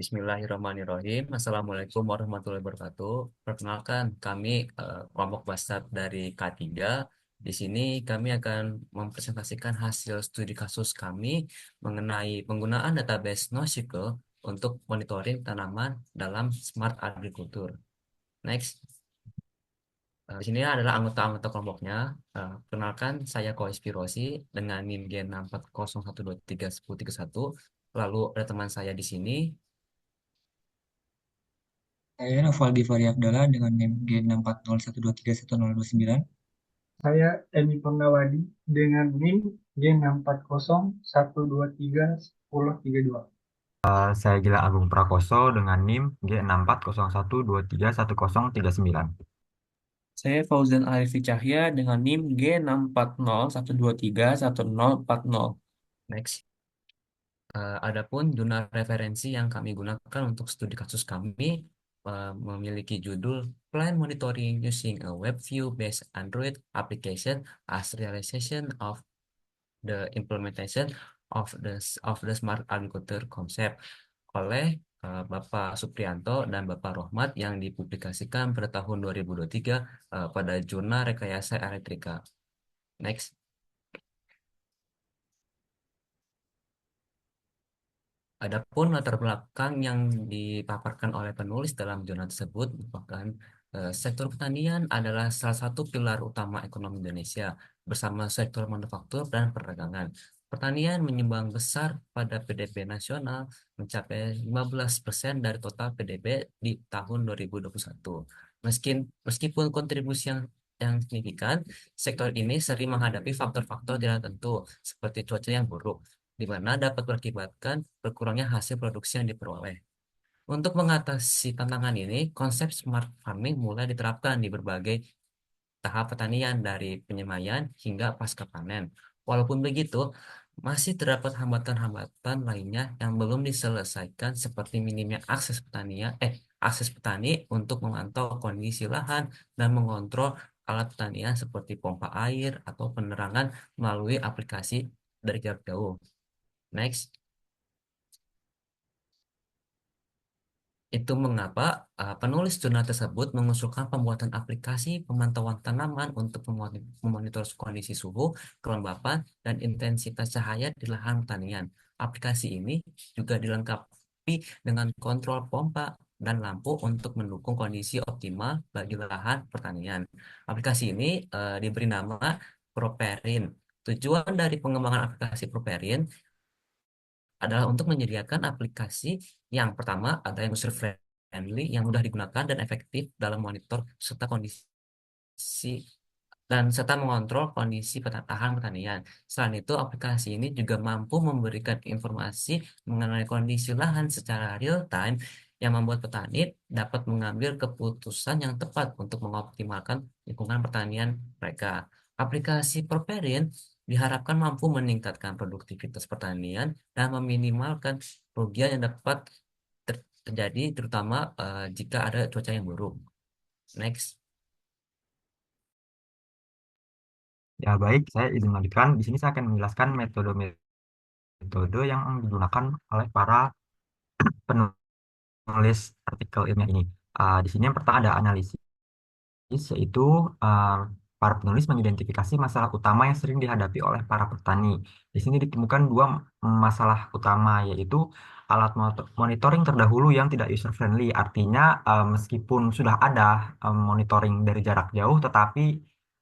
Bismillahirrahmanirrahim. Assalamualaikum warahmatullahi wabarakatuh. Perkenalkan, kami kelompok Basat dari K3. Di sini kami akan mempresentasikan hasil studi kasus kami mengenai penggunaan database NoSQL untuk monitoring tanaman dalam Smart Agriculture. Next. Di sini adalah anggota-anggota kelompoknya. Perkenalkan, saya Kois Pirosi dengan NIM G6401231. Lalu ada teman saya di sini. Saya Noval Givari Abdallah dengan NIM G640123109. Saya Emi Purnawadi dengan NIM G64012311032. Saya Gila Agung Prakoso dengan NIM G6401231039. Saya Fauzan Arifi Cahya dengan NIM G64012311040. Next. Adapun jurnal referensi yang kami gunakan untuk studi kasus kami memiliki judul Plant Monitoring Using a Web View Based Android Application as Realization of the Implementation of the Smart Agriculture Concept oleh Bapak Supriyanto dan Bapak Rohmat yang dipublikasikan pada tahun 2023 pada jurnal Rekayasa Elektrika. Next. Adapun latar belakang yang dipaparkan oleh penulis dalam jurnal tersebut merupakan sektor pertanian adalah salah satu pilar utama ekonomi Indonesia bersama sektor manufaktur dan perdagangan. Pertanian menyumbang besar pada PDB nasional mencapai 15% dari total PDB di tahun 2021. Meskipun kontribusi yang signifikan, sektor ini sering menghadapi faktor-faktor tidak tentu seperti cuaca yang buruk di mana dapat berakibatkan berkurangnya hasil produksi yang diperoleh. Untuk mengatasi tantangan ini, konsep smart farming mulai diterapkan di berbagai tahap pertanian dari penyemaian hingga pasca panen. Walaupun begitu, masih terdapat hambatan-hambatan lainnya yang belum diselesaikan seperti minimnya akses petani untuk memantau kondisi lahan dan mengontrol alat pertanian seperti pompa air atau penerangan melalui aplikasi dari jarak jauh. Next. Itu mengapa penulis jurnal tersebut mengusulkan pembuatan aplikasi pemantauan tanaman untuk memonitor kondisi suhu, kelembapan, dan intensitas cahaya di lahan pertanian. Aplikasi ini juga dilengkapi dengan kontrol pompa dan lampu untuk mendukung kondisi optimal bagi lahan pertanian. Aplikasi ini diberi nama Properin. Tujuan dari pengembangan aplikasi Properin adalah untuk menyediakan aplikasi yang pertama ada yang user friendly, yang mudah digunakan dan efektif dalam monitor serta mengontrol kondisi tahan pertanian. Selain itu, aplikasi ini juga mampu memberikan informasi mengenai kondisi lahan secara real time yang membuat petani dapat mengambil keputusan yang tepat untuk mengoptimalkan lingkungan pertanian mereka. Aplikasi Properin diharapkan mampu meningkatkan produktivitas pertanian dan meminimalkan kerugian yang dapat terjadi terutama jika ada cuaca yang buruk. Next. Ya baik, saya izin melanjutkan. Di sini saya akan menjelaskan metode-metode yang digunakan oleh para penulis artikel ilmiah ini. Di sini yang pertama ada analisis, yaitu uh, para penulis mengidentifikasi masalah utama yang sering dihadapi oleh para petani. Di sini ditemukan dua masalah utama, yaitu alat monitoring terdahulu yang tidak user friendly. Artinya meskipun sudah ada monitoring dari jarak jauh, tetapi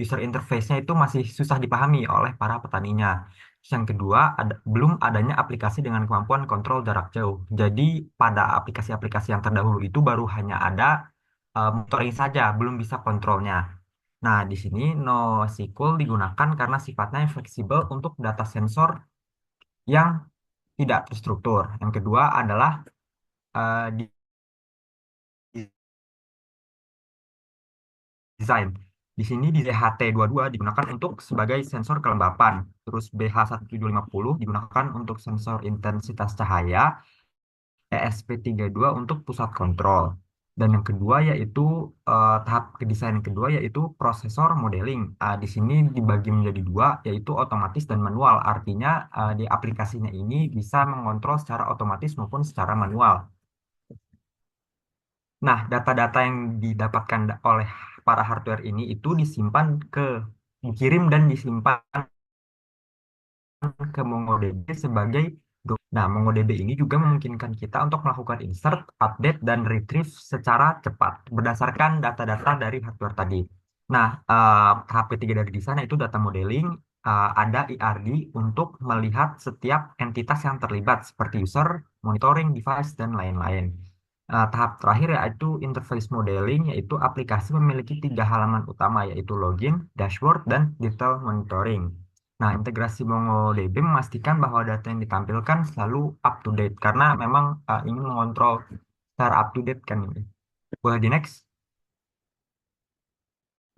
user interface-nya itu masih susah dipahami oleh para petaninya. Terus yang kedua, belum adanya aplikasi dengan kemampuan kontrol jarak jauh. Jadi pada aplikasi-aplikasi yang terdahulu itu baru hanya ada monitoring saja, belum bisa kontrolnya. Nah, di sini NoSQL digunakan karena sifatnya yang fleksibel untuk data sensor yang tidak terstruktur. Yang kedua adalah desain. Di sini di DHT22 digunakan untuk sebagai sensor kelembapan. Terus BH1750 digunakan untuk sensor intensitas cahaya. ESP32 untuk pusat kontrol. Dan yang kedua yaitu tahap desain yang kedua yaitu prosesor modeling. Di sini dibagi menjadi dua, yaitu otomatis dan manual. Artinya di aplikasinya ini bisa mengontrol secara otomatis maupun secara manual. Nah, data-data yang didapatkan oleh para hardware ini itu dikirim dan disimpan ke MongoDB sebagai Nah, MongoDB ini juga memungkinkan kita untuk melakukan insert, update, dan retrieve secara cepat berdasarkan data-data dari hardware tadi. Nah, tahap ketiga dari di sana itu data modeling, ada ERD untuk melihat setiap entitas yang terlibat seperti user, monitoring, device, dan lain-lain. Tahap terakhir yaitu interface modeling, yaitu aplikasi memiliki tiga halaman utama, yaitu login, dashboard, dan detail monitoring. Nah, integrasi MongoDB memastikan bahwa data yang ditampilkan selalu up to date karena memang ingin mengontrol secara up to date kan ini. Boleh di next.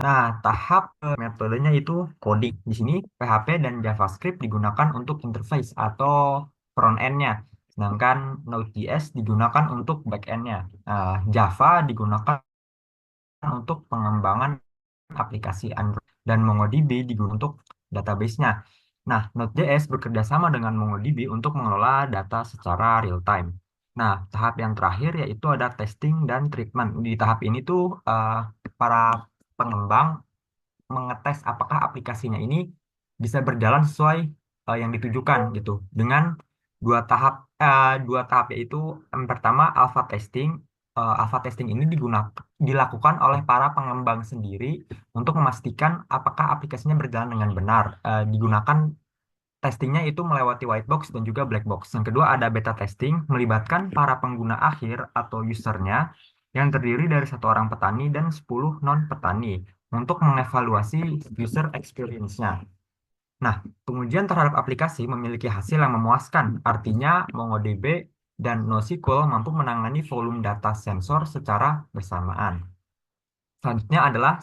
Nah, tahap metodenya itu coding. Di sini PHP dan JavaScript digunakan untuk interface atau front end-nya. Sedangkan Node.js digunakan untuk back end-nya. Java digunakan untuk pengembangan aplikasi Android dan MongoDB digunakan untuk database-nya. Nah, Node.js bekerja sama dengan MongoDB untuk mengelola data secara real time. Nah, tahap yang terakhir yaitu ada testing dan treatment. Di tahap ini tuh para pengembang mengetes apakah aplikasinya ini bisa berjalan sesuai yang ditujukan gitu dengan dua tahap yaitu yang pertama alpha testing. Alpha testing ini dilakukan oleh para pengembang sendiri untuk memastikan apakah aplikasinya berjalan dengan benar. Digunakan testingnya itu melewati white box dan juga black box. Yang kedua ada beta testing, melibatkan para pengguna akhir atau usernya yang terdiri dari satu orang petani dan 10 non-petani untuk mengevaluasi user experience-nya. Nah, pengujian terhadap aplikasi memiliki hasil yang memuaskan. Artinya, MongoDB dan NoSQL mampu menangani volume data sensor secara bersamaan. Selanjutnya adalah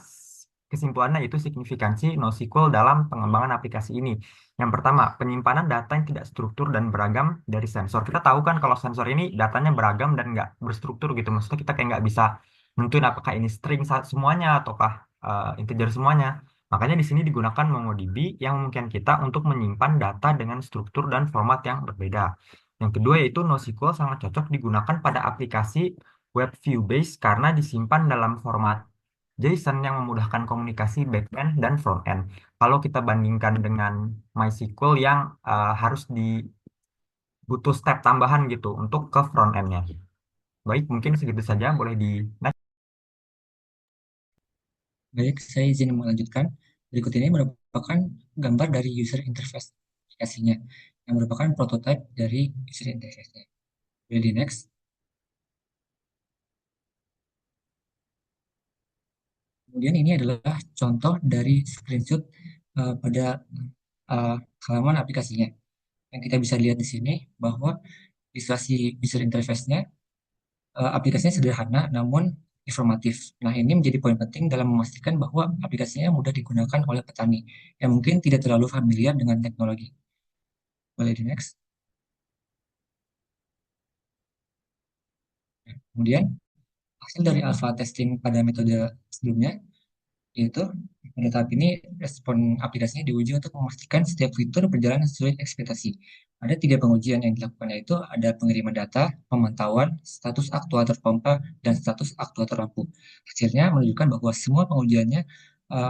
kesimpulannya itu signifikansi NoSQL dalam pengembangan aplikasi ini. Yang pertama, penyimpanan data yang tidak struktur dan beragam dari sensor. Kita tahu kan kalau sensor ini datanya beragam dan nggak berstruktur gitu. Maksudnya kita kayak nggak bisa nentuin apakah ini string semuanya ataukah integer semuanya. Makanya di sini digunakan MongoDB yang memungkinkan kita untuk menyimpan data dengan struktur dan format yang berbeda. Yang kedua yaitu NoSQL sangat cocok digunakan pada aplikasi web view based karena disimpan dalam format JSON yang memudahkan komunikasi backend dan frontend. Kalau kita bandingkan dengan MySQL yang harus butuh step tambahan gitu untuk ke frontend-nya. Baik, mungkin segitu saja. Boleh di next. Baik, saya izin melanjutkan. Berikut ini merupakan gambar dari user interface aplikasinya, yang merupakan prototipe dari user interface-nya. Boleh di next. Kemudian ini adalah contoh dari screenshot pada uh, halaman aplikasinya. Yang kita bisa lihat di sini bahwa visualisasi user interface-nya, aplikasinya sederhana namun informatif. Nah, ini menjadi poin penting dalam memastikan bahwa aplikasinya mudah digunakan oleh petani yang mungkin tidak terlalu familiar dengan teknologi. Boleh di next. Kemudian, hasil dari alpha testing pada metode sebelumnya, yaitu pada tahap ini respon aplikasinya diuji untuk memastikan setiap fitur berjalan sesuai ekspektasi. Ada tiga pengujian yang dilakukan, yaitu ada pengiriman data, pemantauan, status aktuator pompa, dan status aktuator lampu. Hasilnya menunjukkan bahwa semua pengujiannya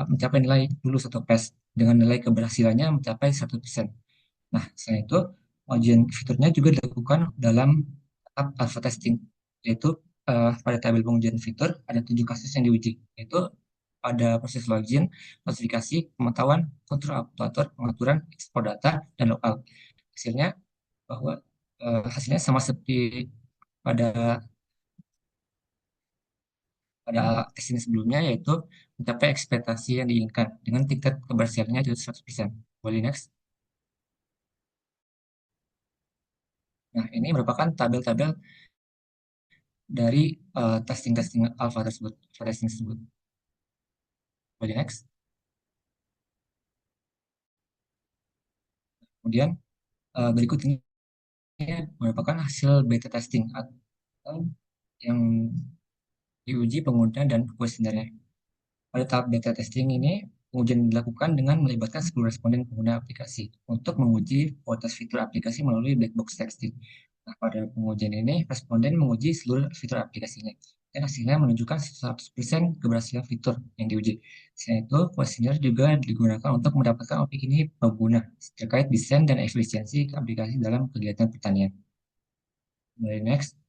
mencapai nilai lulus atau pass dengan nilai keberhasilannya mencapai 100%. Nah, selain itu, pengujian fiturnya juga dilakukan dalam tahap alpha testing, yaitu pada tabel pengujian fitur ada 7 kasus yang diuji, yaitu pada proses login, klasifikasi, pemantauan, kontrol aktuator, pengaturan, ekspor data, dan logout. Hasilnya bahwa hasilnya sama seperti pada pada testing sebelumnya, yaitu mencapai ekspektasi yang diinginkan dengan tingkat keberhasilannya itu 100%. Boleh next. Nah, ini merupakan tabel-tabel dari testing-testing alpha tersebut, alpha testing tersebut. Boleh next. Kemudian berikut ini merupakan hasil beta testing atau yang diuji pengguna dan kuesionernya. Pada tahap beta testing ini, pengujian dilakukan dengan melibatkan 10 responden pengguna aplikasi untuk menguji kualitas fitur aplikasi melalui black box testing. Nah, pada pengujian ini, responden menguji seluruh fitur aplikasinya. dan hasilnya menunjukkan 100% keberhasilan fitur yang diuji. Selain itu, kuesioner juga digunakan untuk mendapatkan opini pengguna terkait desain dan efisiensi aplikasi dalam kegiatan pertanian. Dari next.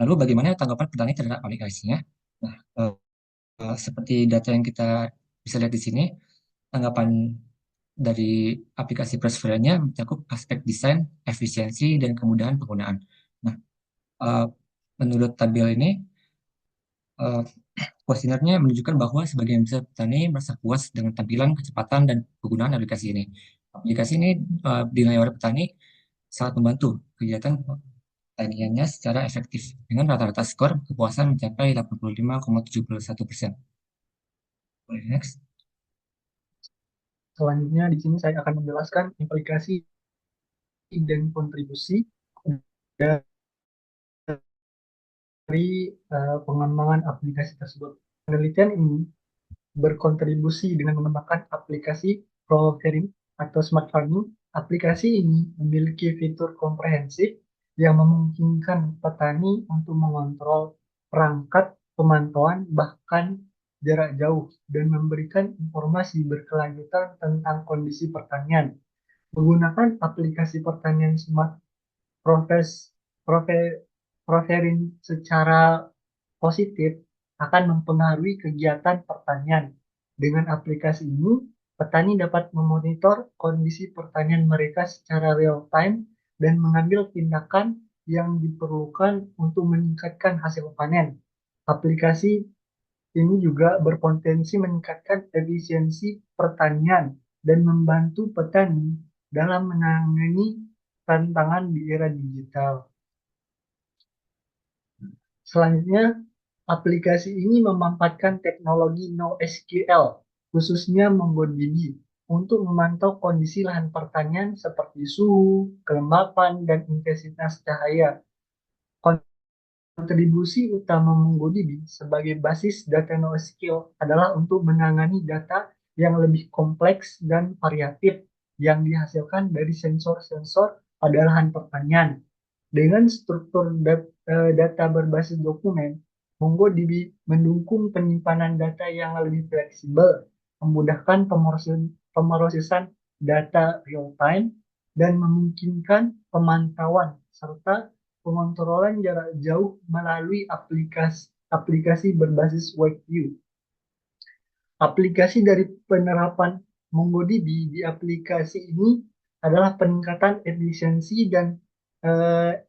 Lalu bagaimana tanggapan petani terhadap aplikasinya? Nah, seperti data yang kita bisa lihat di sini, tanggapan dari aplikasi Pressfire-nya mencakup aspek desain, efisiensi, dan kemudahan penggunaan. Nah, eh, menurut tabel ini, eh, kuesionernya menunjukkan bahwa sebagian besar petani merasa puas dengan tampilan, kecepatan, dan penggunaan aplikasi ini. Aplikasi ini dinilai oleh petani sangat membantu kegiatan pertaniannya secara efektif, dengan rata-rata skor kepuasan mencapai 85,71%. Boleh next. Selanjutnya di sini saya akan menjelaskan implikasi dan kontribusi dari pengembangan aplikasi tersebut. Penelitian ini berkontribusi dengan mengembangkan aplikasi Proferin atau Smart Farming. Aplikasi ini memiliki fitur komprehensif yang memungkinkan petani untuk mengontrol perangkat pemantauan bahkan jarak jauh dan memberikan informasi berkelanjutan tentang kondisi pertanian. Menggunakan aplikasi pertanian Smart Profes, Profe- Proferin secara positif akan mempengaruhi kegiatan pertanian. Dengan aplikasi ini, petani dapat memonitor kondisi pertanian mereka secara real time dan mengambil tindakan yang diperlukan untuk meningkatkan hasil panen. Aplikasi ini juga berpotensi meningkatkan efisiensi pertanian dan membantu petani dalam menangani tantangan di era digital. Selanjutnya, aplikasi ini memanfaatkan teknologi NoSQL, khususnya MongoDB, untuk memantau kondisi lahan pertanian seperti suhu, kelembapan, dan intensitas cahaya. Kontribusi utama MongoDB sebagai basis data NoSQL adalah untuk menangani data yang lebih kompleks dan variatif yang dihasilkan dari sensor-sensor pada lahan pertanian. Dengan struktur data berbasis dokumen, MongoDB mendukung penyimpanan data yang lebih fleksibel, memudahkan pemrosesan data real-time, dan memungkinkan pemantauan serta pengontrolan jarak jauh melalui aplikasi berbasis WebView. Aplikasi dari penerapan MongoDB di aplikasi ini adalah peningkatan efisiensi dan eh,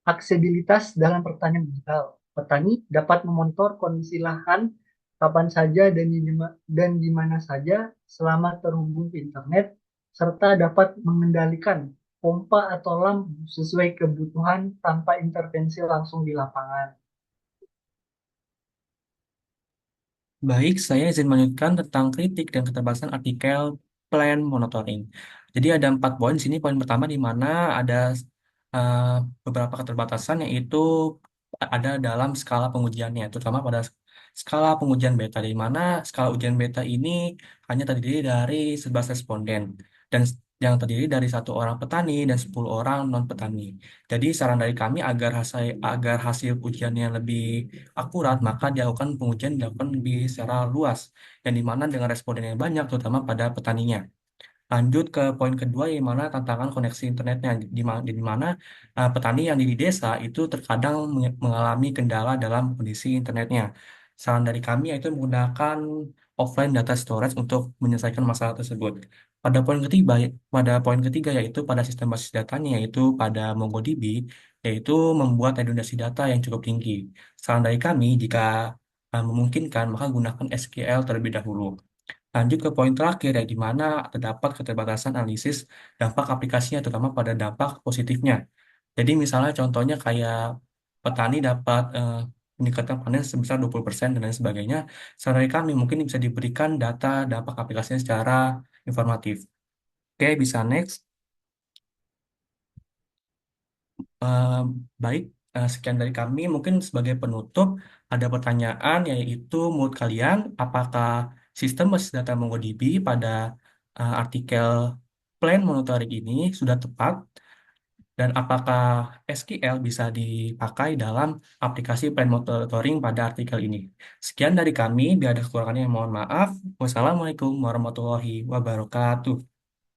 aksesibilitas dalam pertanian digital. Petani dapat memonitor kondisi lahan kapan saja dan di mana saja selama terhubung ke internet, serta dapat mengendalikan pompa atau lampu sesuai kebutuhan tanpa intervensi langsung di lapangan. Baik, saya izin melanjutkan tentang kritik dan keterbatasan artikel plan monitoring. Jadi ada 4 poin di sini. Poin pertama di mana ada eh, beberapa keterbatasan yaitu ada dalam skala pengujiannya, terutama pada skala pengujian beta, di mana skala ujian beta ini hanya terdiri dari 11 responden dan yang terdiri dari 1 orang petani dan 10 orang non petani. Jadi saran dari kami agar hasil ujiannya lebih akurat, maka pengujian dilakukan lebih secara luas, yang dimana dengan responden yang banyak, terutama pada petaninya. Lanjut ke poin kedua, yang mana tantangan koneksi internetnya, di mana petani yang di desa itu terkadang mengalami kendala dalam kondisi internetnya. Saran dari kami yaitu menggunakan offline data storage untuk menyelesaikan masalah tersebut. Pada poin ketiga yaitu pada sistem basis datanya, yaitu pada MongoDB, yaitu membuat redundansi data yang cukup tinggi. Saran dari kami, jika memungkinkan, maka gunakan SQL terlebih dahulu. Lanjut ke poin terakhir, ya, di mana terdapat keterbatasan analisis dampak aplikasinya, terutama pada dampak positifnya. Jadi misalnya contohnya kayak petani dapat meningkatkan panen sebesar 20% dan lain sebagainya. Saran dari kami mungkin bisa diberikan data dampak aplikasinya secara informatif. Oke, bisa next. Eh, baik, sekian dari kami. Mungkin sebagai penutup, ada pertanyaan yaitu menurut kalian, apakah sistem basis data MongoDB pada artikel plan monitoring ini sudah tepat? dan apakah SQL bisa dipakai dalam aplikasi plan monitoring pada artikel ini. Sekian dari kami, biar ada kekurangannya mohon maaf. Wassalamualaikum warahmatullahi wabarakatuh.